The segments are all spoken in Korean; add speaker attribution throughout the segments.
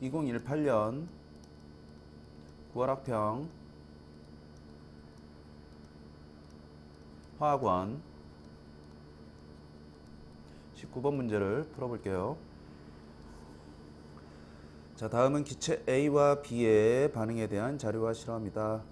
Speaker 1: 2018년 9월 학평 화학원 19번 문제를 풀어볼게요. 자, 다음은 기체 A와 B의 반응에 대한 자료와 실험이다.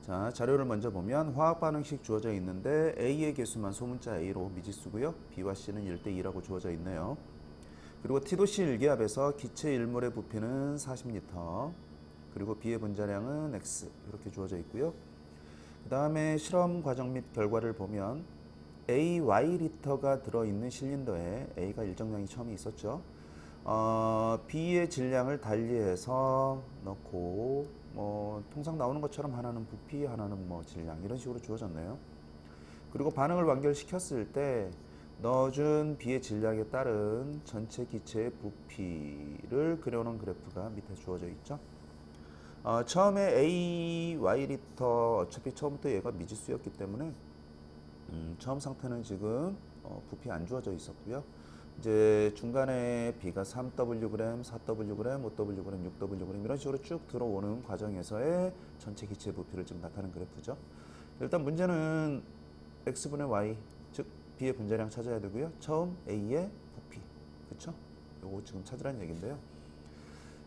Speaker 1: 자, 자료를 먼저 보면 화학 반응식 주어져 있는데 A의 개수만 소문자 A로 미지수고요. B와 C는 1대2라고 주어져 있네요. 그리고 T도씨 일기압에서 기체 1몰의 부피는 40L, 그리고 B의 분자량은 X 이렇게 주어져 있고요. 그 다음에 실험 과정 및 결과를 보면 AY리터가 들어있는 실린더에 A가 일정량이 처음에 있었죠. B의 질량을 달리해서 넣고 통상 나오는 것처럼 하나는 부피, 하나는 질량 이런 식으로 주어졌네요. 그리고 반응을 완결시켰을 때 넣어준 B의 질량에 따른 전체 기체의 부피를 그려놓은 그래프가 밑에 주어져 있죠. 처음에 AY리터 어차피 처음부터 얘가 미지수였기 때문에 처음 상태는 지금 부피 안 주어져 있었고요. 이제 중간에 B가 3Wg, 4Wg, 5Wg, 6Wg 이런 식으로 쭉 들어오는 과정에서의 전체 기체 부피를 지금 나타낸 그래프죠. 일단 문제는 X분의 Y, 즉 B의 분자량 찾아야 되고요. 처음 A의 부피, 그쵸? 요거 지금 찾으라는 얘기인데요.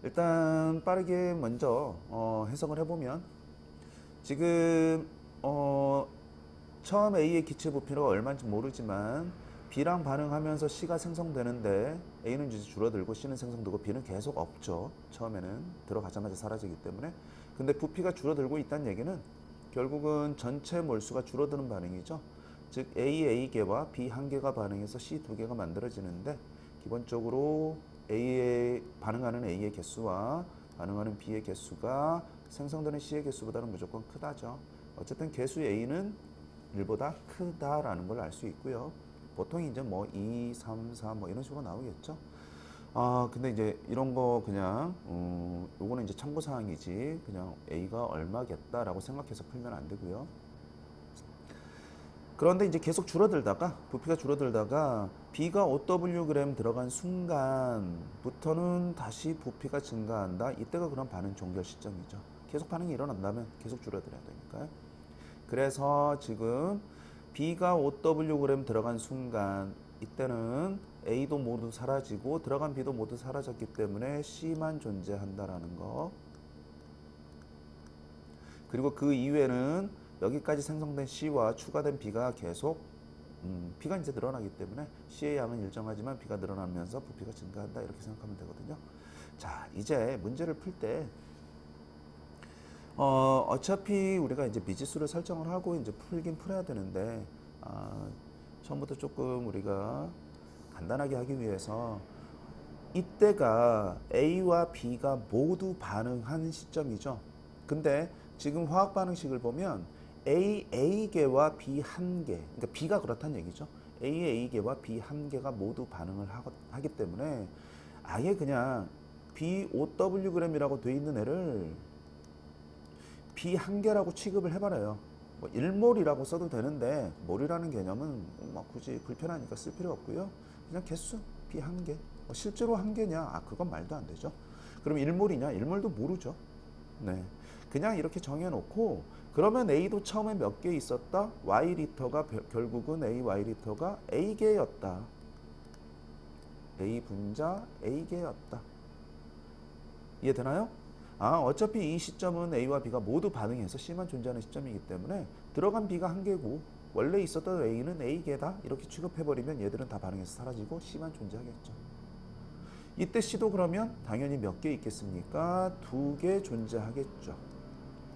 Speaker 1: 일단 빠르게 먼저 해석을 해보면 지금 처음 A의 기체 부피가 얼마인지 모르지만 B랑 반응하면서 C가 생성되는데 A는 이제 줄어들고 C는 생성되고 B는 계속 없죠. 처음에는 들어가자마자 사라지기 때문에. 근데 부피가 줄어들고 있다는 얘기는 결국은 전체 몰수가 줄어드는 반응이죠. 즉 A개와 B 한 개가 반응해서 C 두 개가 만들어지는데 기본적으로 A에 반응하는 A의 개수와 반응하는 B의 개수가 생성되는 C의 개수보다는 무조건 크다죠. 어쨌든 개수 A는 1보다 크다라는 걸 알 수 있고요. 보통 이제 2, 3, 4 이런 식으로 나오겠죠. 근데 이제 이런 거 그냥 요거는 이제 참고 사항이지 그냥 A가 얼마겠다라고 생각해서 풀면 안 되고요. 그런데 이제 계속 줄어들다가 부피가 줄어들다가 B가 5Wg 들어간 순간부터는 다시 부피가 증가한다. 이때가 그런 반응 종결 시점이죠. 계속 반응이 일어난다면 계속 줄어들어야 되니까요. 그래서 지금 B가 5Wg 들어간 순간 이때는 A도 모두 사라지고 들어간 B도 모두 사라졌기 때문에 C만 존재한다라는 거. 그리고 그 이후에는 여기까지 생성된 C와 추가된 B가 계속 B가 이제 늘어나기 때문에 C의 양은 일정하지만 B가 늘어나면서 부피가 증가한다 이렇게 생각하면 되거든요. 자, 이제 문제를 풀 때 어차피 우리가 이제 미지수를 설정을 하고 이제 풀긴 풀어야 되는데 처음부터 조금 우리가 간단하게 하기 위해서 이때가 A와 B가 모두 반응한 시점이죠. 근데 지금 화학 반응식을 보면 A개와 B 한 개, 그러니까 B가 그렇다는 얘기죠. A개와 B 한 개가 모두 반응을 하기 때문에 아예 그냥 B 5Wg이라고 돼 있는 애를 B 한 개라고 취급을 해버려요. 1몰이라고 써도 되는데 몰이라는 개념은 굳이 불편하니까 쓸 필요 없고요. 그냥 개수 B 한 개. 실제로 한 개냐? 그건 말도 안 되죠. 그럼 1몰이냐? 1몰도 모르죠. 네. 그냥 이렇게 정해놓고 그러면 A도 처음에 몇 개 있었다? Y리터가 결국은 Y리터가 A개였다. A 분자 A개였다. 이해되나요? 어차피 이 시점은 A와 B가 모두 반응해서 C만 존재하는 시점이기 때문에 들어간 B가 한 개고 원래 있었던 A는 A개다 이렇게 취급해버리면 얘들은 다 반응해서 사라지고 C만 존재하겠죠. 이때 C도 그러면 당연히 몇 개 있겠습니까? 2개 존재하겠죠.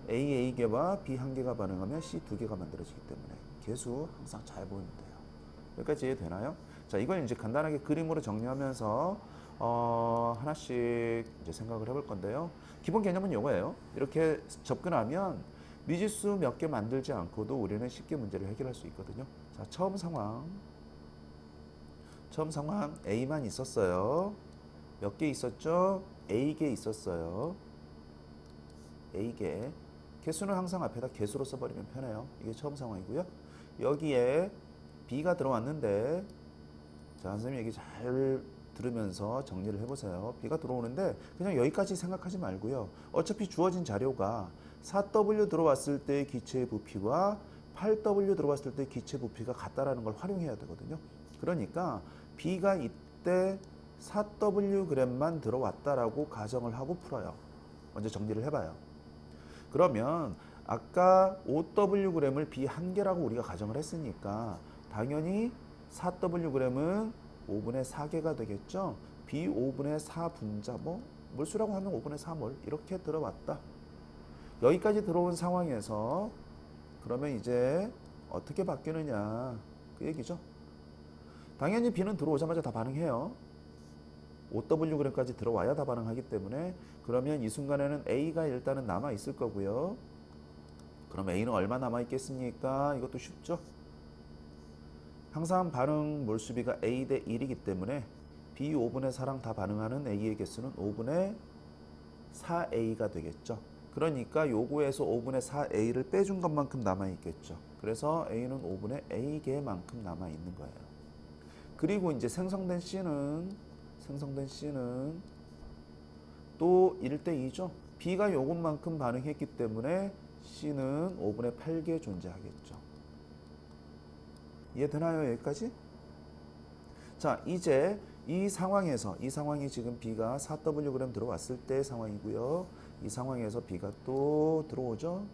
Speaker 1: A개와 B 한 개가 반응하면 C 2개가 만들어지기 때문에 개수 항상 잘 보이면 돼요. 여기까지 이해되나요? 자, 이걸 이제 간단하게 그림으로 정리하면서 하나씩 이제 생각을 해볼 건데요. 기본 개념은 이거예요. 이렇게 접근하면 미지수 몇 개 만들지 않고도 우리는 쉽게 문제를 해결할 수 있거든요. 자, 처음 상황 A만 있었어요. 몇 개 있었죠? A개 있었어요. A개. 개수는 항상 앞에다 개수로 써버리면 편해요. 이게 처음 상황이고요. 여기에 B가 들어왔는데 자, 선생님 얘기 잘 들으면서 정리를 해보세요. B가 들어오는데 그냥 여기까지 생각하지 말고요. 어차피 주어진 자료가 4W 들어왔을 때의 기체의 부피와 8W 들어왔을 때의 기체 부피가 같다라는 걸 활용해야 되거든요. 그러니까 B가 이때 4Wg만 들어왔다라고 가정을 하고 풀어요. 먼저 정리를 해봐요. 그러면 아까 5Wg을 B 한 개라고 우리가 가정을 했으니까 당연히 4Wg은 5분의 4개가 되겠죠. B 5분의 4 분자 몰수라고 하면 5분의 4몰 이렇게 들어왔다. 여기까지 들어온 상황에서 그러면 이제 어떻게 바뀌느냐 그 얘기죠. 당연히 B는 들어오자마자 다 반응해요. 5Wg까지 들어와야 다 반응하기 때문에 그러면 이 순간에는 A가 일단은 남아 있을 거고요. 그럼 A는 얼마 남아 있겠습니까? 이것도 쉽죠. 항상 반응 몰수비가 A 대 1이기 때문에 B 5분의 4랑 다 반응하는 A의 개수는 5분의 4A가 되겠죠. 그러니까 요거에서 5분의 4A를 빼준 것만큼 남아 있겠죠. 그래서 A는 5분의 A개만큼 남아 있는 거예요. 그리고 이제 생성된 C는 또 1대 2죠. B가 요것만큼 반응했기 때문에 C는 5분의 8개 존재하겠죠. 이해되나요? 여기까지? 자, 이제 이 상황이 지금 B가 4Wg 들어왔을 때 상황이고요. 이 상황에서 B가 또 들어오죠.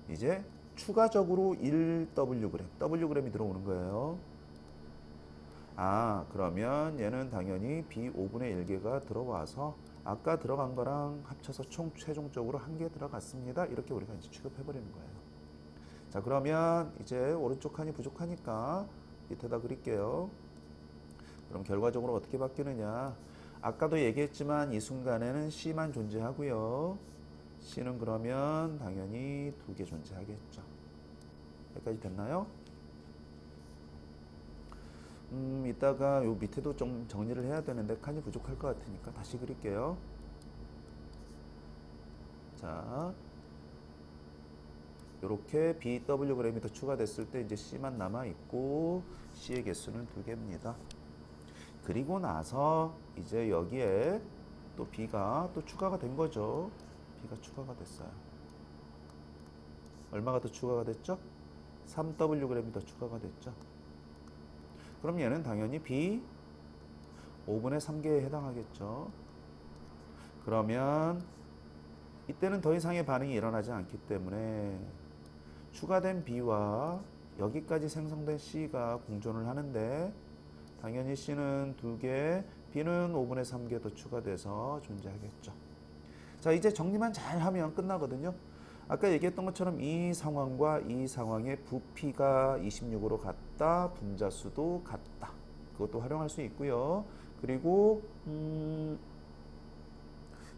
Speaker 1: 이제 추가적으로 1Wg이 들어오는 거예요. 그러면 얘는 당연히 B 5분의 1개가 들어와서 아까 들어간 거랑 합쳐서 최종적으로 1개 들어갔습니다. 이렇게 우리가 이제 취급해버리는 거예요. 자, 그러면 이제 오른쪽 칸이 부족하니까 밑에다 그릴게요. 그럼 결과적으로 어떻게 바뀌느냐. 아까도 얘기했지만 이 순간에는 C만 존재하고요. C는 그러면 당연히 2개 존재하겠죠. 여기까지 됐나요? 이따가 요 밑에도 좀 정리를 해야 되는데 칸이 부족할 것 같으니까 다시 그릴게요. 자, 요렇게 BWg이 더 추가됐을 때 이제 C만 남아 있고 C의 개수는 2개입니다. 그리고 나서 이제 여기에 또 B가 또 추가가 된 거죠. B가 추가가 됐어요. 얼마가 더 추가가 됐죠? 3Wg이 더 추가가 됐죠. 그럼 얘는 당연히 B 5분의 3개에 해당하겠죠. 그러면 이때는 더 이상의 반응이 일어나지 않기 때문에 추가된 B와 여기까지 생성된 C가 공존을 하는데 당연히 C는 2개, B는 5분의 3개 더 추가돼서 존재하겠죠. 자, 이제 정리만 잘 하면 끝나거든요. 아까 얘기했던 것처럼 이 상황과 이 상황의 부피가 26으로 같다, 분자수도 같다. 그것도 활용할 수 있고요. 그리고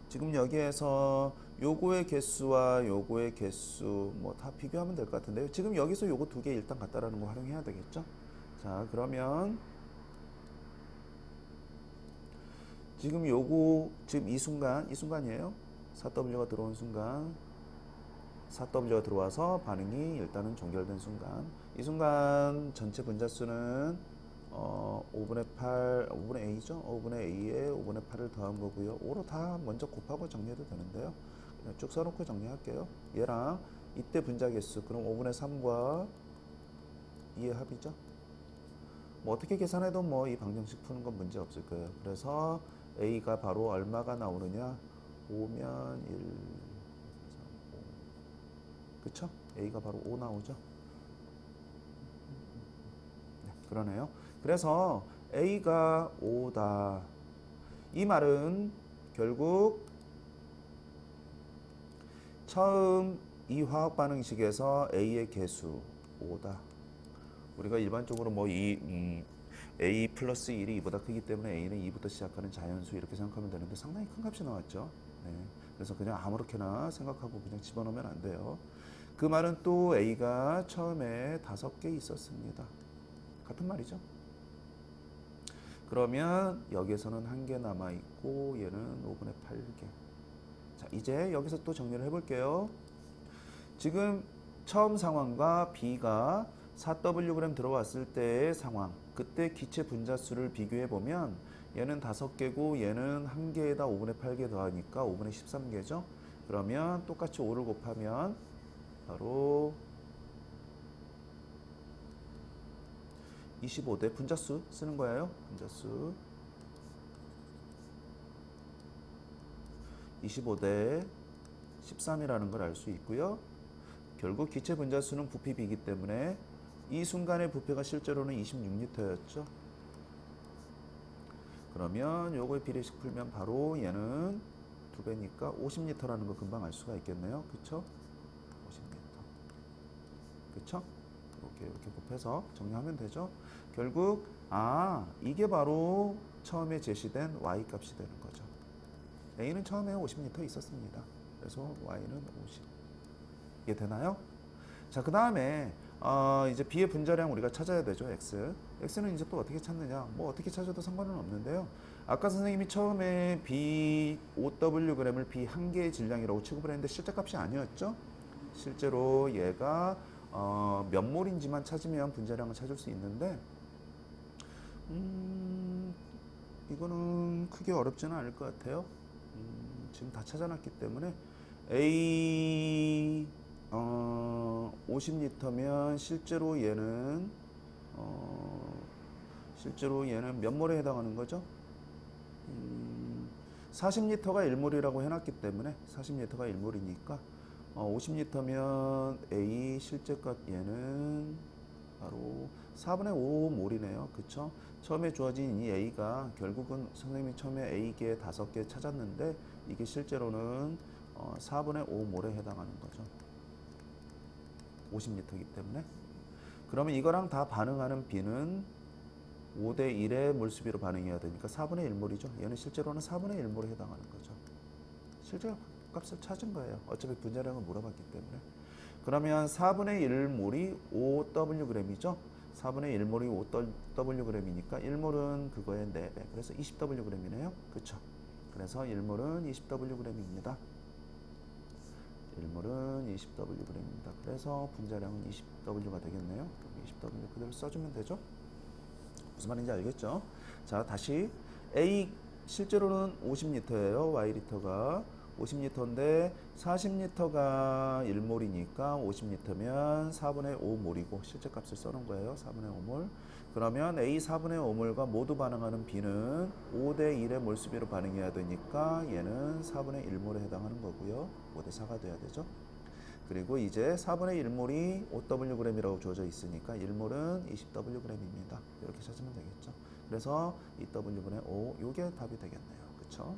Speaker 1: 지금 여기에서 요거의 개수와 요거의 개수 다 비교하면 될 것 같은데요. 지금 여기서 요거 2개 일단 같다라는 거 활용해야 되겠죠. 자, 그러면 지금 요거 지금 이 순간이에요. 4W가 들어온 순간 4W가 들어와서 반응이 일단은 종결된 순간 이 순간 전체 분자수는 5분의 8, 5분의 A죠? 5분의 A에 5분의 8을 더한 거고요. 5로 다 먼저 곱하고 정리해도 되는데요. 그냥 쭉 써놓고 정리할게요. 얘랑 이때 분자 개수 그럼 5분의 3과 2의 합이죠. 어떻게 계산해도 이 방정식 푸는 건 문제 없을 거예요. 그래서 A가 바로 얼마가 나오느냐? 5면 1, 3, 5. 그쵸? A가 바로 5 나오죠? 네, 그러네요. 그래서 A가 5다. 이 말은 결국 처음 이 화학 반응식에서 A의 개수 5다. 우리가 일반적으로 A 플러스 1이 2보다 크기 때문에 A는 2부터 시작하는 자연수 이렇게 생각하면 되는데 상당히 큰 값이 나왔죠. 네. 그래서 그냥 아무렇게나 생각하고 그냥 집어넣으면 안 돼요. 그 말은 또 A가 처음에 5개 있었습니다. 같은 말이죠. 그러면 여기서는 1개 남아있고 얘는 5분의 8개. 자, 이제 여기서 또 정리를 해볼게요. 지금 처음 상황과 B가 4Wg 들어왔을 때의 상황 그때 기체 분자수를 비교해 보면 얘는 5개고 얘는 1개에다 5분의 8개 더하니까 5분의 13개죠. 그러면 똑같이 5를 곱하면 바로 25대 분자수 쓰는 거예요. 분자수 25대 13이라는 걸 알 수 있고요. 결국 기체 분자수는 부피 비이기 때문에 이 순간의 부피가 실제로는 26L였죠. 그러면 요거의 비례식 풀면 바로 얘는 2배니까 50L라는 거 금방 알 수가 있겠네요. 그쵸? 50L. 그쵸? 이렇게 곱해서 정리하면 되죠. 결국 이게 바로 처음에 제시된 y 값이 되는 거죠. a는 처음에 50m 있었습니다. 그래서 y는 50. 이게 되나요? 자, 그 다음에 이제 b의 분자량 우리가 찾아야 되죠. x는 이제 또 어떻게 찾느냐? 뭐 어떻게 찾아도 상관은 없는데요. 아까 선생님이 처음에 b 5wg을 b 한 개의 질량이라고 취급을 했는데 실제 값이 아니었죠. 실제로 얘가 몇 몰인지만 찾으면 분자량을 찾을 수 있는데 이거는 크게 어렵지는 않을 것 같아요. 지금 다 찾아놨기 때문에 A 50L면 실제로 얘는 몇 몰에 해당하는 거죠? 40L가 1몰이라고 해놨기 때문에 40L가 1몰이니까 50L면 A 실제값 얘는 바로 4분의 5몰이네요. 그쵸? 처음에 주어진 이 A가 결국은 선생님이 처음에 A개 5개 찾았는데 이게 실제로는 4분의 5몰에 해당하는 거죠. 50L이기 때문에. 그러면 이거랑 다 반응하는 B는 5대 1의 몰수비로 반응해야 되니까 4분의 1몰이죠. 얘는 실제로는 4분의 1몰에 해당하는 거죠. 실제 값을 찾은 거예요. 어차피 분자량을 물어봤기 때문에. 그러면 4분의 1몰이 5wg이죠. 4분의 1몰이 5wg이니까 1몰은 그거의 4배. 그래서 20wg이네요. 그쵸? 그래서 1몰은 20wg입니다. 1몰은 20wg입니다. 그래서 분자량은 20W가 되겠네요. 20W 그대로 써주면 되죠. 무슨 말인지 알겠죠? 자, 다시 A 실제로는 50L예요. Y리터가 50L인데 40L가 1몰이니까 50L면 4분의 5몰이고 실제 값을 써놓은 거예요. 4분의 5몰. 그러면 A 4분의 5몰과 모두 반응하는 B는 5대 1의 몰수비로 반응해야 되니까 얘는 4분의 1몰에 해당하는 거고요. 5대 4가 돼야 되죠. 그리고 이제 4분의 1몰이 5wg이라고 주어져 있으니까 1몰은 20wg입니다. 이렇게 찾으면 되겠죠. 그래서 2w분의 5, 이게 답이 되겠네요. 그쵸?